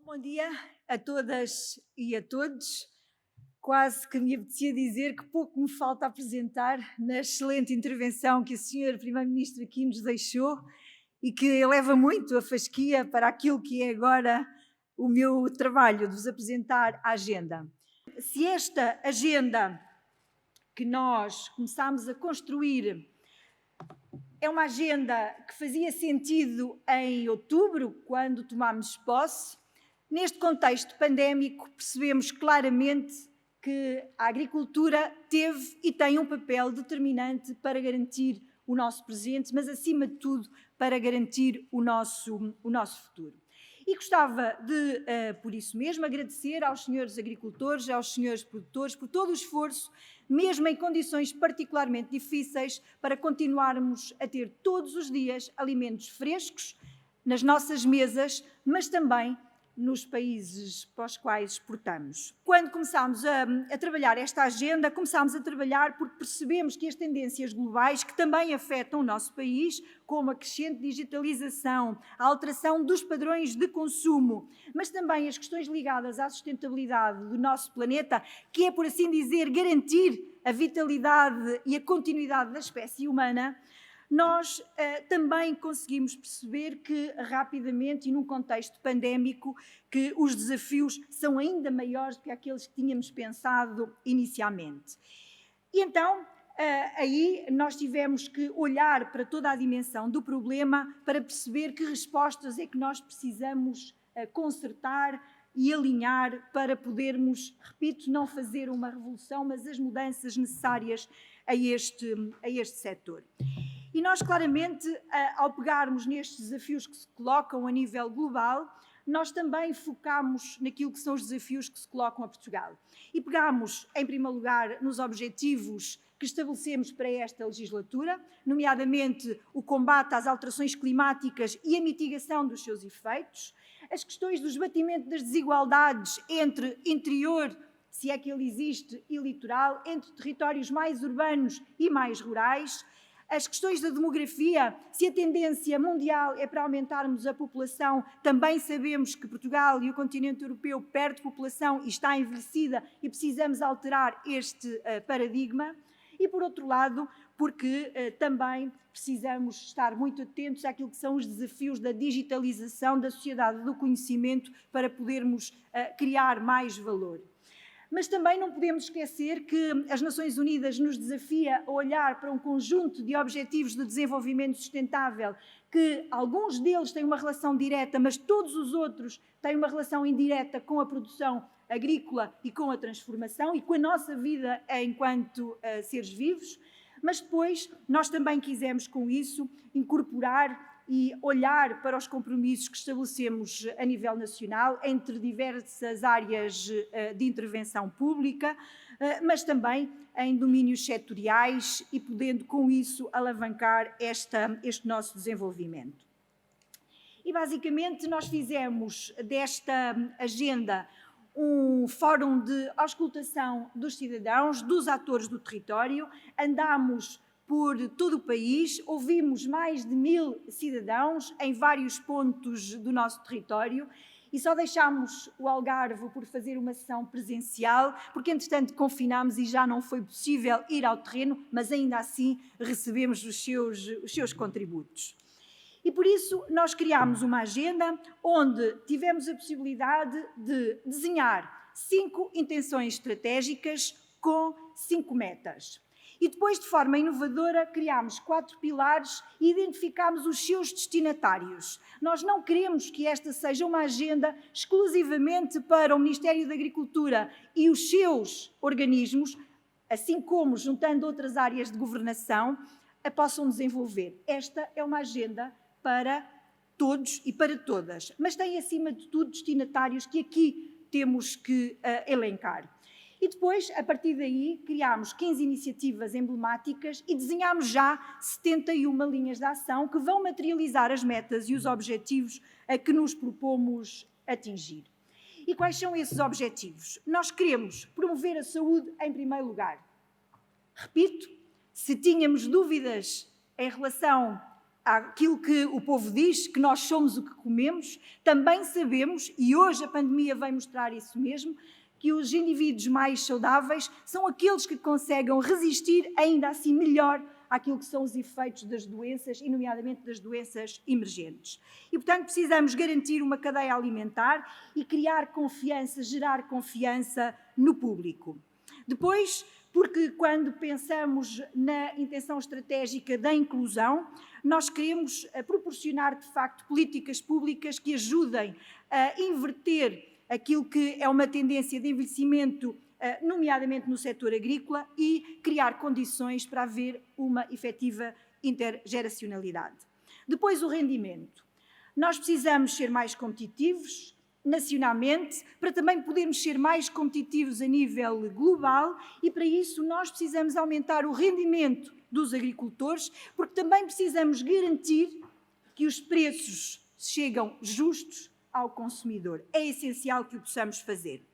Bom dia a todas e a todos. Quase que me apetecia dizer que pouco me falta apresentar na excelente intervenção que o Sr. Primeiro-Ministro aqui nos deixou e que eleva muito a fasquia para aquilo que é agora o meu trabalho de vos apresentar a agenda. Se esta agenda que nós começámos a construir é uma agenda que fazia sentido em outubro, quando tomámos posse, neste contexto pandémico percebemos claramente que a agricultura teve e tem um papel determinante para garantir o nosso presente, mas acima de tudo para garantir o nosso futuro. E gostava de, por isso mesmo, agradecer aos senhores agricultores, aos senhores produtores, por todo o esforço, mesmo em condições particularmente difíceis, para continuarmos a ter todos os dias alimentos frescos nas nossas mesas, mas também nos países para os quais exportamos. Quando começámos a trabalhar esta agenda, começámos a trabalhar porque percebemos que as tendências globais que também afetam o nosso país, como a crescente digitalização, a alteração dos padrões de consumo, mas também as questões ligadas à sustentabilidade do nosso planeta, que é, por assim dizer, garantir a vitalidade e a continuidade da espécie humana, nós também conseguimos perceber que rapidamente e num contexto pandémico que os desafios são ainda maiores do que aqueles que tínhamos pensado inicialmente. E então aí nós tivemos que olhar para toda a dimensão do problema para perceber que respostas é que nós precisamos consertar e alinhar para podermos, repito, não fazer uma revolução, mas as mudanças necessárias a este setor. E nós, claramente, ao pegarmos nestes desafios que se colocam a nível global, nós também focamos naquilo que são os desafios que se colocam a Portugal. E pegamos, em primeiro lugar, nos objetivos que estabelecemos para esta legislatura, nomeadamente o combate às alterações climáticas e a mitigação dos seus efeitos, as questões do esbatimento das desigualdades entre interior, se é que ele existe, e litoral, entre territórios mais urbanos e mais rurais, as questões da demografia, se a tendência mundial é para aumentarmos a população, também sabemos que Portugal e o continente europeu perde população e está envelhecida e precisamos alterar este paradigma. E, por outro lado, porque também precisamos estar muito atentos àquilo que são os desafios da digitalização da sociedade do conhecimento para podermos criar mais valor. Mas também não podemos esquecer que as Nações Unidas nos desafia a olhar para um conjunto de objetivos de desenvolvimento sustentável, que alguns deles têm uma relação direta, mas todos os outros têm uma relação indireta com a produção agrícola e com a transformação e com a nossa vida enquanto seres vivos. Mas depois nós também quisemos com isso incorporar e olhar para os compromissos que estabelecemos a nível nacional entre diversas áreas de intervenção pública, mas também em domínios setoriais e podendo com isso alavancar este nosso desenvolvimento. E basicamente nós fizemos desta agenda um fórum de auscultação dos cidadãos, dos atores do território, andámos por todo o país, ouvimos mais de 1000 cidadãos em vários pontos do nosso território e só deixámos o Algarve por fazer uma sessão presencial, porque entretanto confinámos e já não foi possível ir ao terreno, mas ainda assim recebemos os seus contributos. E por isso nós criámos uma agenda onde tivemos a possibilidade de desenhar 5 intenções estratégicas com 5 metas. E depois, de forma inovadora, criámos 4 pilares e identificámos os seus destinatários. Nós não queremos que esta seja uma agenda exclusivamente para o Ministério da Agricultura e os seus organismos, assim como, juntando outras áreas de governação, a possam desenvolver. Esta é uma agenda para todos e para todas, mas tem, acima de tudo, destinatários que aqui temos que elencar. E depois, a partir daí, criámos 15 iniciativas emblemáticas e desenhámos já 71 linhas de ação que vão materializar as metas e os objetivos a que nos propomos atingir. E quais são esses objetivos? Nós queremos promover a saúde em primeiro lugar. Repito, se tínhamos dúvidas em relação àquilo que o povo diz, que nós somos o que comemos, também sabemos, e hoje a pandemia vem mostrar isso mesmo, que os indivíduos mais saudáveis são aqueles que conseguem resistir ainda assim melhor àquilo que são os efeitos das doenças, e nomeadamente das doenças emergentes. E, portanto, precisamos garantir uma cadeia alimentar e criar confiança, gerar confiança no público. Depois, porque quando pensamos na intenção estratégica da inclusão, nós queremos proporcionar, de facto, políticas públicas que ajudem a inverter aquilo que é uma tendência de envelhecimento, nomeadamente no setor agrícola, e criar condições para haver uma efetiva intergeracionalidade. Depois, o rendimento. Nós precisamos ser mais competitivos nacionalmente, para também podermos ser mais competitivos a nível global, e para isso nós precisamos aumentar o rendimento dos agricultores, porque também precisamos garantir que os preços chegam justos ao consumidor. É essencial que o possamos fazer.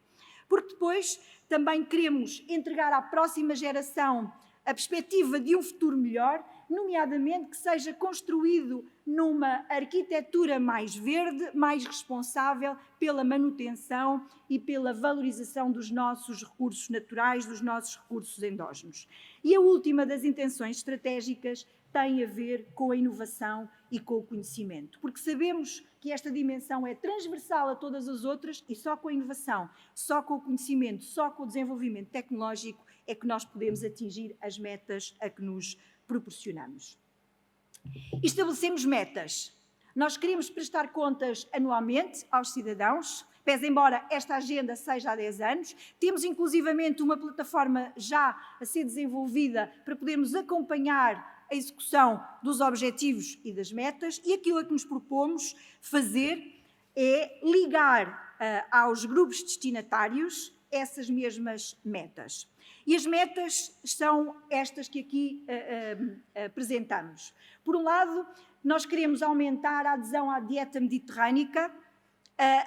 Porque depois também queremos entregar à próxima geração a perspectiva de um futuro melhor, nomeadamente que seja construído numa arquitetura mais verde, mais responsável pela manutenção e pela valorização dos nossos recursos naturais, dos nossos recursos endógenos. E a última das intenções estratégicas tem a ver com a inovação e com o conhecimento, porque sabemos que esta dimensão é transversal a todas as outras, e só com a inovação, só com o conhecimento, só com o desenvolvimento tecnológico é que nós podemos atingir as metas a que nos proporcionamos. Estabelecemos metas. Nós queremos prestar contas anualmente aos cidadãos, pese embora esta agenda seja há 10 anos. Temos inclusivamente uma plataforma já a ser desenvolvida para podermos acompanhar a execução dos objetivos e das metas, e aquilo a que nos propomos fazer é ligar aos grupos destinatários essas mesmas metas. E as metas são estas que aqui apresentamos. Por um lado, nós queremos aumentar a adesão à dieta mediterrânica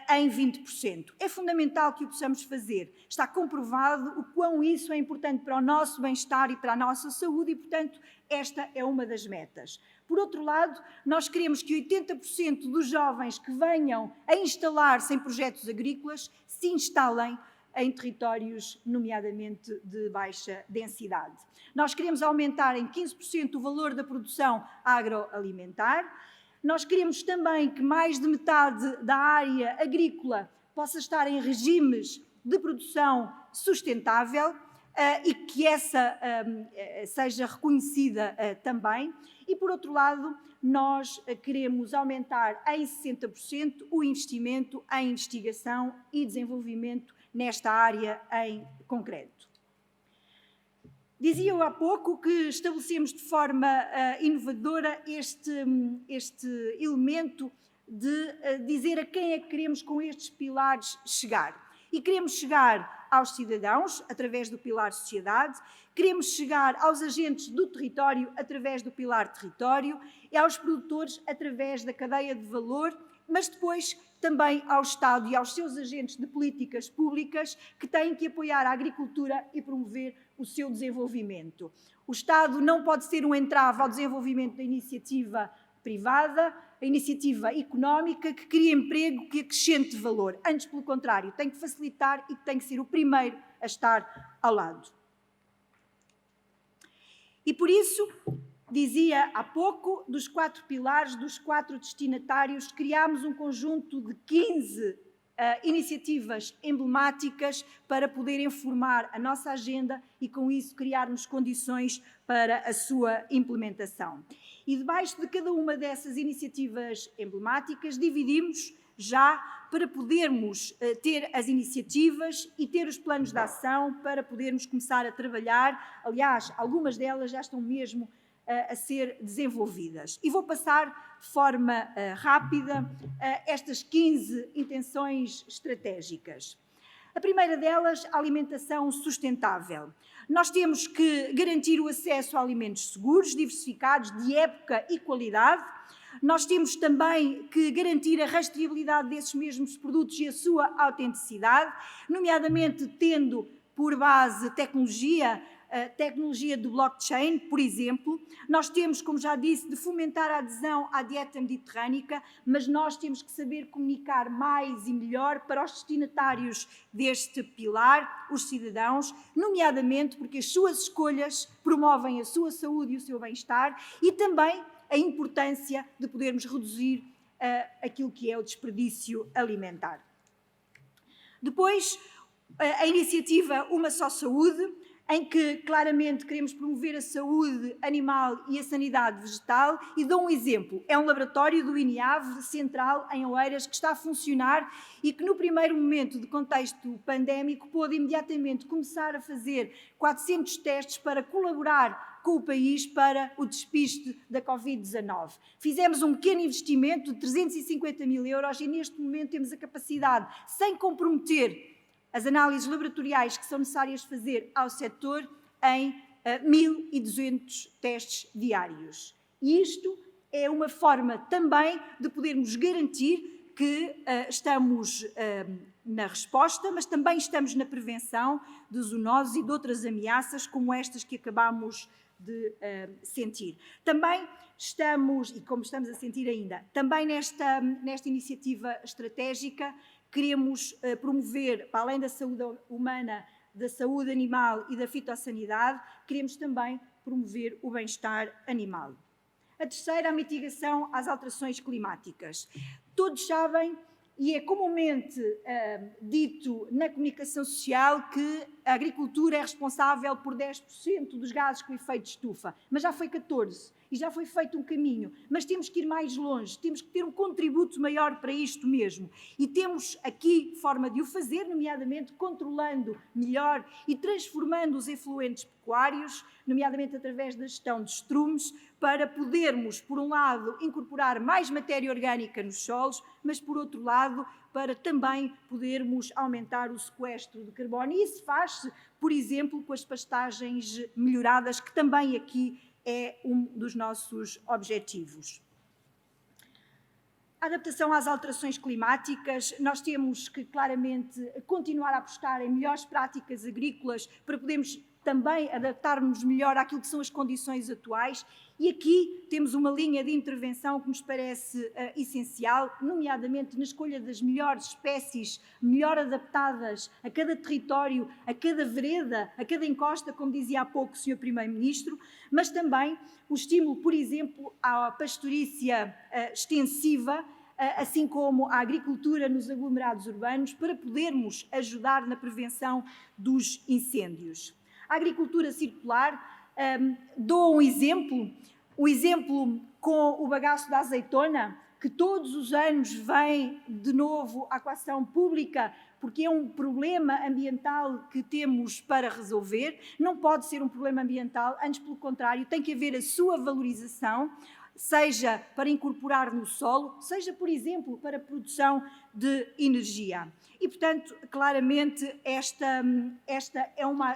em 20%. É fundamental que o possamos fazer. Está comprovado o quão isso é importante para o nosso bem-estar e para a nossa saúde e, portanto, esta é uma das metas. Por outro lado, nós queremos que 80% dos jovens que venham a instalar-se em projetos agrícolas se instalem em territórios, nomeadamente, de baixa densidade. Nós queremos aumentar em 15% o valor da produção agroalimentar. Nós queremos também que mais de metade da área agrícola possa estar em regimes de produção sustentável e que essa seja reconhecida também. E, por outro lado, nós queremos aumentar em 60% o investimento em investigação e desenvolvimento nesta área em concreto. Dizia eu há pouco que estabelecemos de forma inovadora este elemento de dizer a quem é que queremos com estes pilares chegar. E queremos chegar aos cidadãos, através do pilar sociedade, queremos chegar aos agentes do território, através do pilar território, e aos produtores, através da cadeia de valor, mas depois também ao Estado e aos seus agentes de políticas públicas que têm que apoiar a agricultura e promover o seu desenvolvimento. O Estado não pode ser um entrave ao desenvolvimento da iniciativa privada, a iniciativa económica que cria emprego, que acrescente valor. Antes, pelo contrário, tem que facilitar e tem que ser o primeiro a estar ao lado. E por isso, dizia há pouco, dos 4 pilares, dos 4 destinatários, criámos um conjunto de 15 iniciativas emblemáticas para poderem formar a nossa agenda e, com isso, criarmos condições para a sua implementação. E debaixo de cada uma dessas iniciativas emblemáticas, dividimos já para podermos ter as iniciativas e ter os planos de ação para podermos começar a trabalhar. Aliás, algumas delas já estão mesmo a ser desenvolvidas. E vou passar de forma rápida estas 15 intenções estratégicas. A primeira delas, a alimentação sustentável. Nós temos que garantir o acesso a alimentos seguros, diversificados, de época e qualidade. Nós temos também que garantir a rastreabilidade desses mesmos produtos e a sua autenticidade, nomeadamente tendo por base tecnologia a tecnologia do blockchain, por exemplo. Nós temos, como já disse, de fomentar a adesão à dieta mediterrânica, mas nós temos que saber comunicar mais e melhor para os destinatários deste pilar, os cidadãos, nomeadamente porque as suas escolhas promovem a sua saúde e o seu bem-estar e também a importância de podermos reduzir aquilo que é o desperdício alimentar. Depois, a iniciativa Uma Só Saúde, em que claramente queremos promover a saúde animal e a sanidade vegetal, e dou um exemplo, é um laboratório do INIAV central em Oeiras que está a funcionar e que no primeiro momento de contexto pandémico pôde imediatamente começar a fazer 400 testes para colaborar com o país para o despiste da Covid-19. Fizemos um pequeno investimento de 350 mil euros e neste momento temos a capacidade, sem comprometer as análises laboratoriais que são necessárias fazer ao setor, em 1.200 testes diários. E isto é uma forma também de podermos garantir que estamos na resposta, mas também estamos na prevenção de zoonoses e de outras ameaças como estas que acabamos de sentir. Também estamos, e como estamos a sentir ainda, também nesta iniciativa estratégica, queremos promover, para além da saúde humana, da saúde animal e da fitossanidade, queremos também promover o bem-estar animal. A terceira, a mitigação às alterações climáticas. Todos sabem, e é comumente dito na comunicação social, que a agricultura é responsável por 10% dos gases com efeito de estufa, mas já foi 14%. E já foi feito um caminho, mas temos que ir mais longe, temos que ter um contributo maior para isto mesmo. E temos aqui forma de o fazer, nomeadamente controlando melhor e transformando os efluentes pecuários, nomeadamente através da gestão de estrumes, para podermos, por um lado, incorporar mais matéria orgânica nos solos, mas, por outro lado, para também podermos aumentar o sequestro de carbono. E isso faz-se, por exemplo, com as pastagens melhoradas, que também aqui é um dos nossos objetivos. A adaptação às alterações climáticas, nós temos que claramente continuar a apostar em melhores práticas agrícolas para podermos também adaptar-nos melhor àquilo que são as condições atuais e aqui temos uma linha de intervenção que nos parece essencial, nomeadamente na escolha das melhores espécies, melhor adaptadas a cada território, a cada vereda, a cada encosta, como dizia há pouco o Sr. Primeiro-Ministro, mas também o estímulo, por exemplo, à pastorícia extensiva, assim como à agricultura nos aglomerados urbanos, para podermos ajudar na prevenção dos incêndios. A agricultura circular, dou um exemplo com o bagaço da azeitona, que todos os anos vem de novo à equação pública, porque é um problema ambiental que temos para resolver. Não pode ser um problema ambiental, antes pelo contrário, tem que haver a sua valorização, seja para incorporar no solo, seja, por exemplo, para a produção de energia. E, portanto, claramente, esta é uma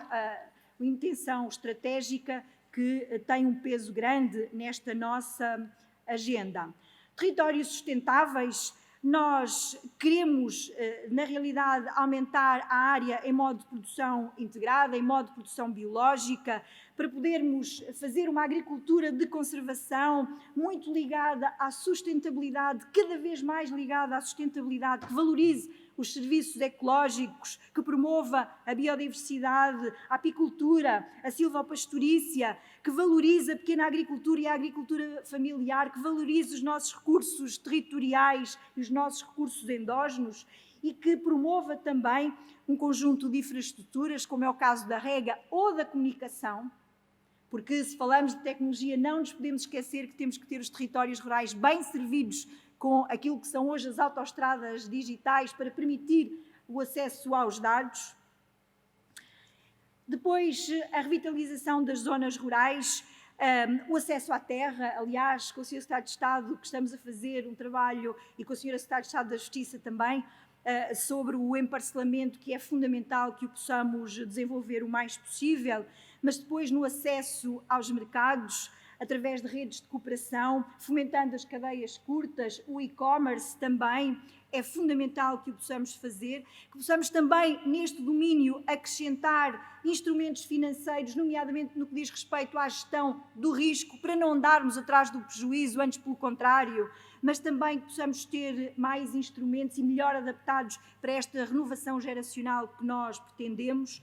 intenção estratégica que tem um peso grande nesta nossa agenda. Territórios sustentáveis, nós queremos, na realidade, aumentar a área em modo de produção integrada, em modo de produção biológica, para podermos fazer uma agricultura de conservação muito ligada à sustentabilidade, cada vez mais ligada à sustentabilidade, que valorize os serviços ecológicos, que promova a biodiversidade, a apicultura, a silvopastorícia, que valorize a pequena agricultura e a agricultura familiar, que valorize os nossos recursos territoriais e os nossos recursos endógenos e que promova também um conjunto de infraestruturas, como é o caso da rega ou da comunicação, porque se falamos de tecnologia não nos podemos esquecer que temos que ter os territórios rurais bem servidos com aquilo que são hoje as autoestradas digitais para permitir o acesso aos dados. Depois, a revitalização das zonas rurais, o acesso à terra, aliás, com o Sr. Secretário de Estado que estamos a fazer um trabalho e com a Sra. Secretária de Estado da Justiça também, sobre o emparcelamento, que é fundamental que o possamos desenvolver o mais possível, mas depois no acesso aos mercados, através de redes de cooperação, fomentando as cadeias curtas, o e-commerce também. É fundamental que o possamos fazer, que possamos também, neste domínio, acrescentar instrumentos financeiros, nomeadamente no que diz respeito à gestão do risco, para não andarmos atrás do prejuízo, antes pelo contrário, mas também que possamos ter mais instrumentos e melhor adaptados para esta renovação geracional que nós pretendemos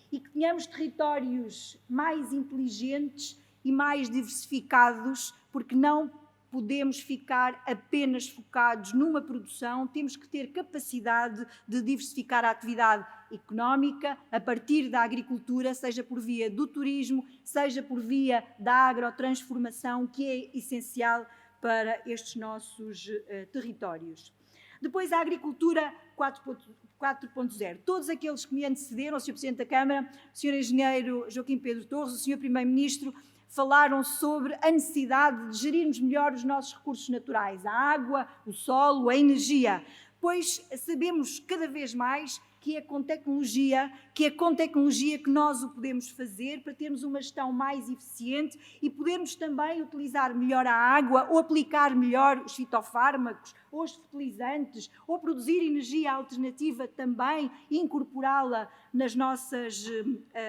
e que tenhamos territórios mais inteligentes e mais diversificados, porque não podemos ficar apenas focados numa produção, temos que ter capacidade de diversificar a atividade económica a partir da agricultura, seja por via do turismo, seja por via da agrotransformação, que é essencial para estes nossos territórios. Depois, a agricultura 4.0. Todos aqueles que me antecederam, o Sr. Presidente da Câmara, o Sr. Engenheiro Joaquim Pedro Torres, o Sr. Primeiro-Ministro, falaram sobre a necessidade de gerirmos melhor os nossos recursos naturais, a água, o solo, a energia, pois sabemos cada vez mais que é com tecnologia que nós o podemos fazer para termos uma gestão mais eficiente e podermos também utilizar melhor a água ou aplicar melhor os fitofármacos ou os fertilizantes ou produzir energia alternativa também e incorporá-la nas nossas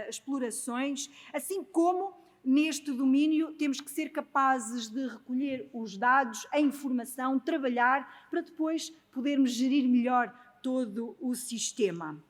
explorações, assim como neste domínio temos que ser capazes de recolher os dados, a informação, trabalhar para depois podermos gerir melhor todo o sistema.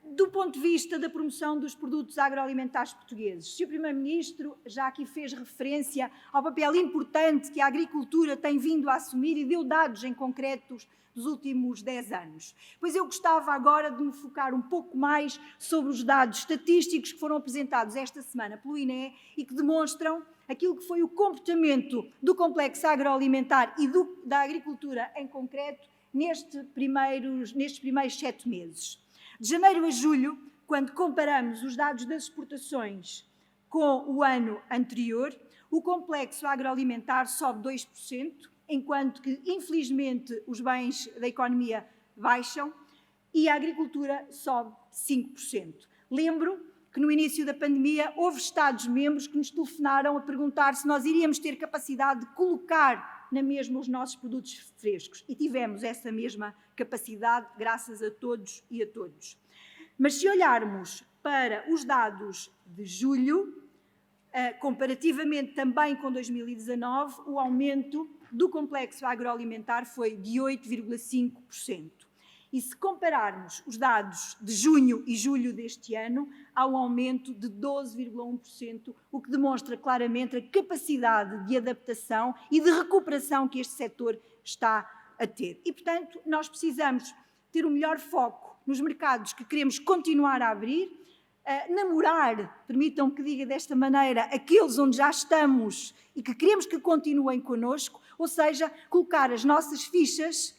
Do ponto de vista da promoção dos produtos agroalimentares portugueses, o Sr. Primeiro-Ministro já aqui fez referência ao papel importante que a agricultura tem vindo a assumir e deu dados em concretos dos últimos 10 anos. Pois eu gostava agora de me focar um pouco mais sobre os dados estatísticos que foram apresentados esta semana pelo INE e que demonstram aquilo que foi o comportamento do complexo agroalimentar e da agricultura em concreto nestes primeiros 7 meses. De janeiro a julho, quando comparamos os dados das exportações com o ano anterior, o complexo agroalimentar sobe 2%, enquanto que, infelizmente, os bens da economia baixam e a agricultura sobe 5%. Lembro que no início da pandemia houve Estados-membros que nos telefonaram a perguntar se nós iríamos ter capacidade de colocar na mesma os nossos produtos frescos e tivemos essa mesma capacidade graças a todos e a todos. Mas se olharmos para os dados de julho, comparativamente também com 2019, o aumento do complexo agroalimentar foi de 8,5%. E se compararmos os dados de junho e julho deste ano, há um aumento de 12,1%, o que demonstra claramente a capacidade de adaptação e de recuperação que este setor está a ter. E, portanto, nós precisamos ter o melhor foco nos mercados que queremos continuar a abrir, namorar, permitam-me que diga desta maneira, aqueles onde já estamos e que queremos que continuem connosco, ou seja, colocar as nossas fichas,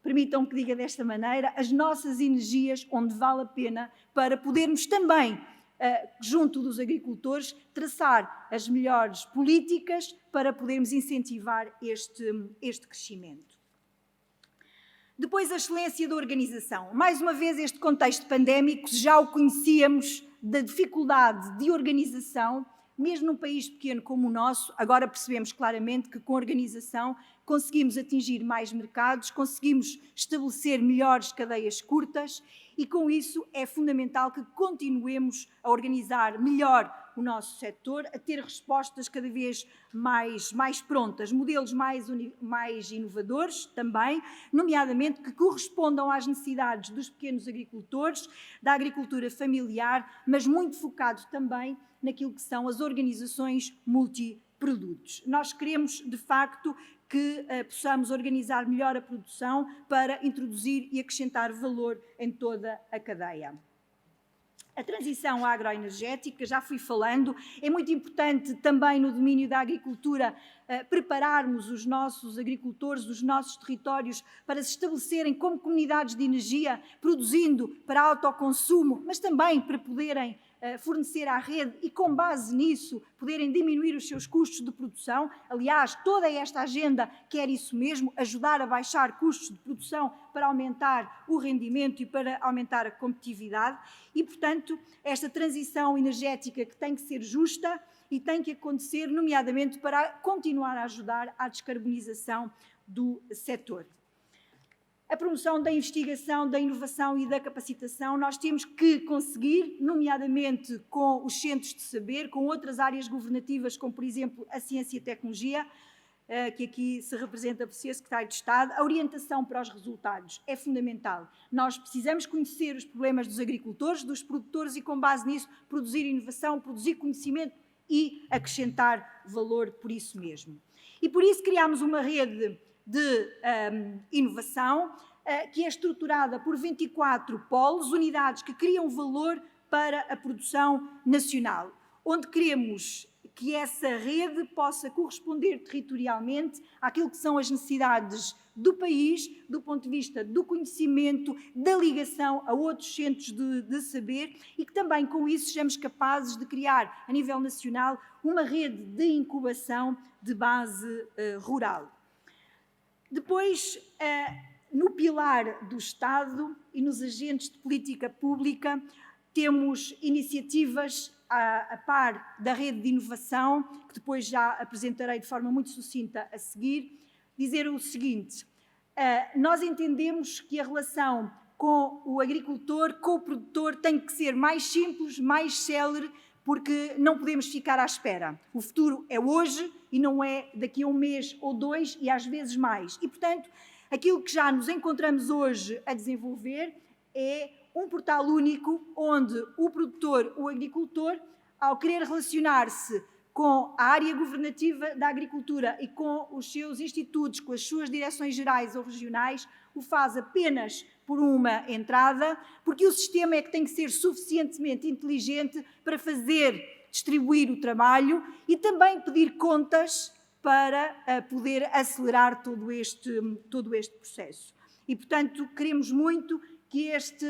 permitam-me que diga desta maneira, as nossas energias onde vale a pena para podermos também, junto dos agricultores, traçar as melhores políticas para podermos incentivar este crescimento. Depois, a excelência da organização. Mais uma vez, este contexto pandémico, já o conhecíamos da dificuldade de organização, mesmo num país pequeno como o nosso, agora percebemos claramente que com organização conseguimos atingir mais mercados, conseguimos estabelecer melhores cadeias curtas e com isso é fundamental que continuemos a organizar melhor o nosso setor, a ter respostas cada vez mais prontas, modelos mais inovadores também, nomeadamente que correspondam às necessidades dos pequenos agricultores, da agricultura familiar, mas muito focado também naquilo que são as organizações multiprodutos. Nós queremos, de facto, que possamos organizar melhor a produção para introduzir e acrescentar valor em toda a cadeia. A transição agroenergética, já fui falando, é muito importante também no domínio da agricultura prepararmos os nossos agricultores, os nossos territórios para se estabelecerem como comunidades de energia, produzindo para autoconsumo, mas também para poderem fornecer à rede e, com base nisso, poderem diminuir os seus custos de produção. Aliás, toda esta agenda quer isso mesmo, ajudar a baixar custos de produção para aumentar o rendimento e para aumentar a competitividade e, portanto, esta transição energética que tem que ser justa e tem que acontecer, nomeadamente, para continuar a ajudar à descarbonização do setor. A promoção da investigação, da inovação e da capacitação, nós temos que conseguir, nomeadamente com os centros de saber, com outras áreas governativas, como, por exemplo, a ciência e a tecnologia, que aqui se representa por ser Secretário de Estado, a orientação para os resultados é fundamental. Nós precisamos conhecer os problemas dos agricultores, dos produtores e, com base nisso, produzir inovação, produzir conhecimento e acrescentar valor por isso mesmo. E por isso criámos uma rede de inovação que é estruturada por 24 polos, unidades que criam valor para a produção nacional, onde queremos que essa rede possa corresponder territorialmente àquilo que são as necessidades do país, do ponto de vista do conhecimento, da ligação a outros centros de saber e que também com isso sejamos capazes de criar, a nível nacional, uma rede de incubação de base rural. Depois, no pilar do Estado e nos agentes de política pública, temos iniciativas a par da rede de inovação, que depois já apresentarei de forma muito sucinta a seguir, dizer o seguinte: nós entendemos que a relação com o agricultor, com o produtor, tem que ser mais simples, mais célere, porque não podemos ficar à espera. O futuro é hoje e não é daqui a um mês ou dois e às vezes mais. E, portanto, aquilo que já nos encontramos hoje a desenvolver é um portal único onde o produtor, o agricultor, ao querer relacionar-se com a área governativa da agricultura e com os seus institutos, com as suas direções gerais ou regionais, o faz apenas por uma entrada, porque o sistema é que tem que ser suficientemente inteligente para distribuir o trabalho e também pedir contas para poder acelerar todo este processo. E, portanto, queremos muito que este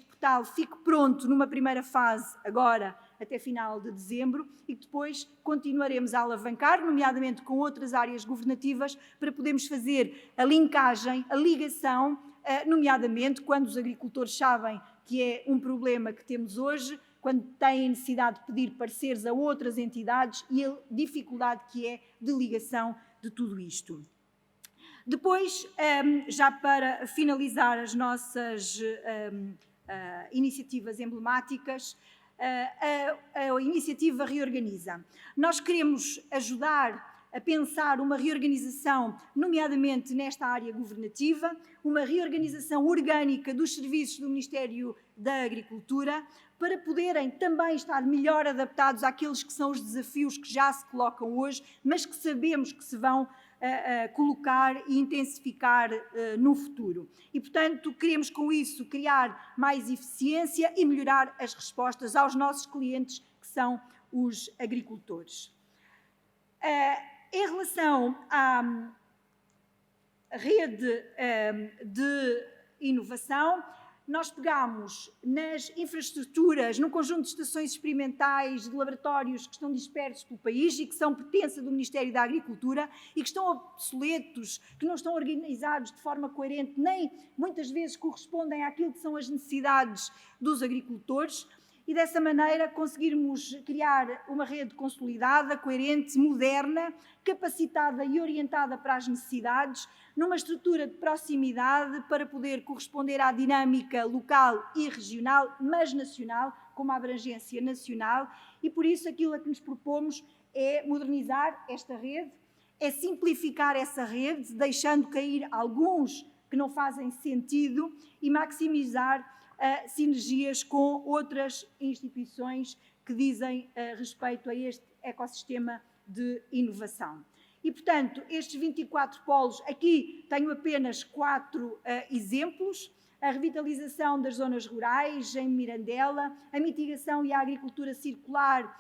portal fique pronto numa primeira fase, agora até final de dezembro, e que depois continuaremos a alavancar, nomeadamente com outras áreas governativas, para podermos fazer a linkagem, a ligação, nomeadamente quando os agricultores sabem que é um problema que temos hoje, quando têm necessidade de pedir pareceres a outras entidades e a dificuldade que é de ligação de tudo isto. Depois, já para finalizar as nossas iniciativas emblemáticas, a iniciativa Reorganiza. Nós queremos ajudar a pensar uma reorganização, nomeadamente nesta área governativa, uma reorganização orgânica dos serviços do Ministério da Agricultura, para poderem também estar melhor adaptados àqueles que são os desafios que já se colocam hoje, mas que sabemos que se vão colocar e intensificar no futuro. E, portanto, queremos com isso criar mais eficiência e melhorar as respostas aos nossos clientes, que são os agricultores. Em relação à rede de inovação, nós pegamos nas infraestruturas, num conjunto de estações experimentais, de laboratórios que estão dispersos pelo país e que são pertença do Ministério da Agricultura e que estão obsoletos, que não estão organizados de forma coerente, nem muitas vezes correspondem àquilo que são as necessidades dos agricultores, e dessa maneira conseguirmos criar uma rede consolidada, coerente, moderna, capacitada e orientada para as necessidades, numa estrutura de proximidade para poder corresponder à dinâmica local e regional, mas nacional, com uma abrangência nacional, e por isso aquilo a que nos propomos é modernizar esta rede, é simplificar essa rede, deixando cair alguns que não fazem sentido e maximizar sinergias com outras instituições que dizem respeito a este ecossistema de inovação. E, portanto, estes 24 polos, aqui tenho apenas 4 exemplos: a revitalização das zonas rurais em Mirandela, a mitigação e a agricultura circular,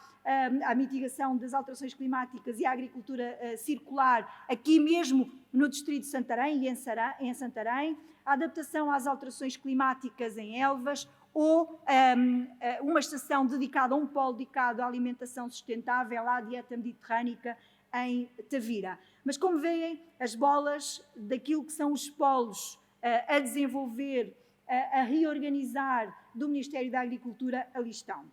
a mitigação das alterações climáticas e a agricultura circular, aqui mesmo no distrito de Santarém e em Santarém, a adaptação às alterações climáticas em Elvas, ou uma estação dedicada, um polo dedicado à alimentação sustentável, à dieta mediterrânica, em Tavira. Mas, como veem, as bolas daquilo que são os polos a desenvolver, a reorganizar do Ministério da Agricultura, ali estão.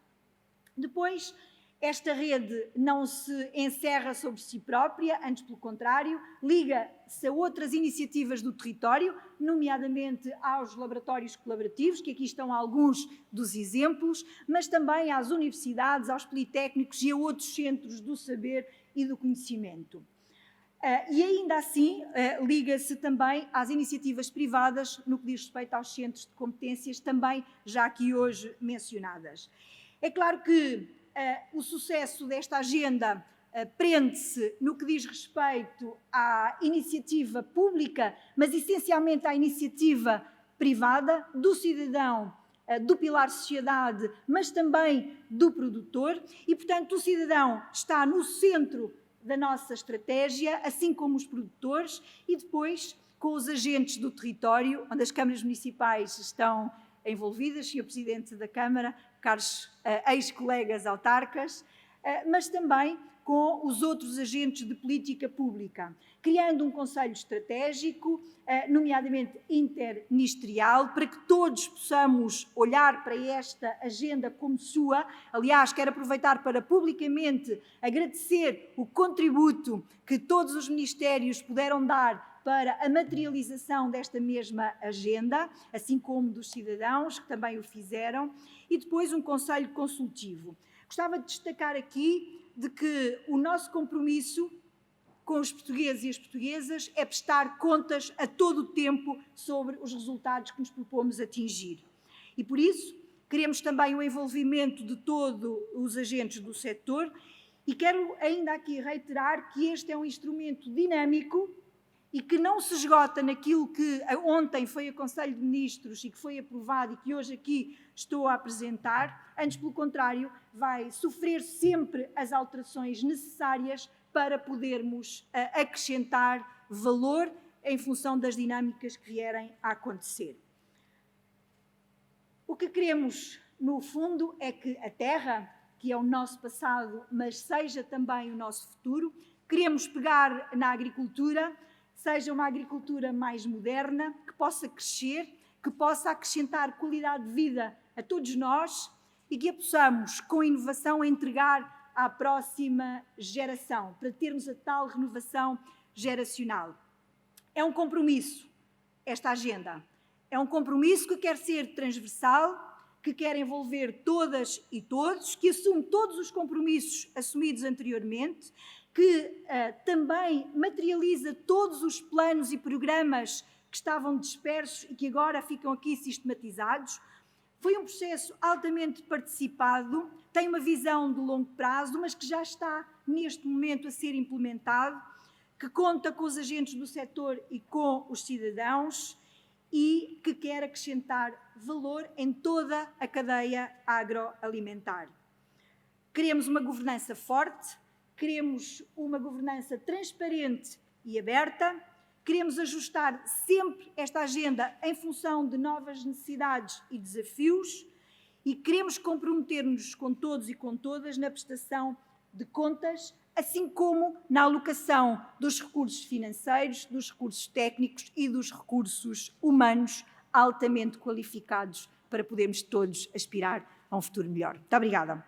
Depois, Esta rede não se encerra sobre si própria, antes pelo contrário, liga-se a outras iniciativas do território, nomeadamente aos laboratórios colaborativos, que aqui estão alguns dos exemplos, mas também às universidades, aos politécnicos e a outros centros do saber e do conhecimento. E ainda assim, liga-se também às iniciativas privadas no que diz respeito aos centros de competências, também já aqui hoje mencionadas. É claro que o sucesso desta agenda prende-se no que diz respeito à iniciativa pública, mas essencialmente à iniciativa privada, do cidadão, do pilar sociedade, mas também do produtor, e, portanto, o cidadão está no centro da nossa estratégia, assim como os produtores, e depois com os agentes do território, onde as câmaras municipais estão envolvidas, Sr. Presidente da Câmara, caros ex-colegas autarcas, mas também com os outros agentes de política pública, criando um conselho estratégico, nomeadamente interministerial, para que todos possamos olhar para esta agenda como sua. Aliás, quero aproveitar para publicamente agradecer o contributo que todos os ministérios puderam dar para a materialização desta mesma agenda, assim como dos cidadãos, que também o fizeram, e depois um conselho consultivo. Gostava de destacar aqui de que o nosso compromisso com os portugueses e as portuguesas é prestar contas a todo o tempo sobre os resultados que nos propomos atingir. E por isso queremos também o envolvimento de todos os agentes do setor, e quero ainda aqui reiterar que este é um instrumento dinâmico e que não se esgota naquilo que ontem foi a Conselho de Ministros e que foi aprovado e que hoje aqui estou a apresentar. Antes, pelo contrário, vai sofrer sempre as alterações necessárias para podermos acrescentar valor em função das dinâmicas que vierem a acontecer. O que queremos, no fundo, é que a terra, que é o nosso passado, mas seja também o nosso futuro, queremos pegar na agricultura, seja uma agricultura mais moderna, que possa crescer, que possa acrescentar qualidade de vida a todos nós e que a possamos, com inovação, entregar à próxima geração, para termos a tal renovação geracional. É um compromisso, esta agenda. É um compromisso que quer ser transversal, que quer envolver todas e todos, que assume todos os compromissos assumidos anteriormente, que também materializa todos os planos e programas que estavam dispersos e que agora ficam aqui sistematizados. Foi um processo altamente participado, tem uma visão de longo prazo, mas que já está neste momento a ser implementado, que conta com os agentes do setor e com os cidadãos e que quer acrescentar valor em toda a cadeia agroalimentar. Queremos uma governança forte, queremos uma governança transparente e aberta, queremos ajustar sempre esta agenda em função de novas necessidades e desafios e queremos comprometer-nos com todos e com todas na prestação de contas, assim como na alocação dos recursos financeiros, dos recursos técnicos e dos recursos humanos altamente qualificados para podermos todos aspirar a um futuro melhor. Muito obrigada.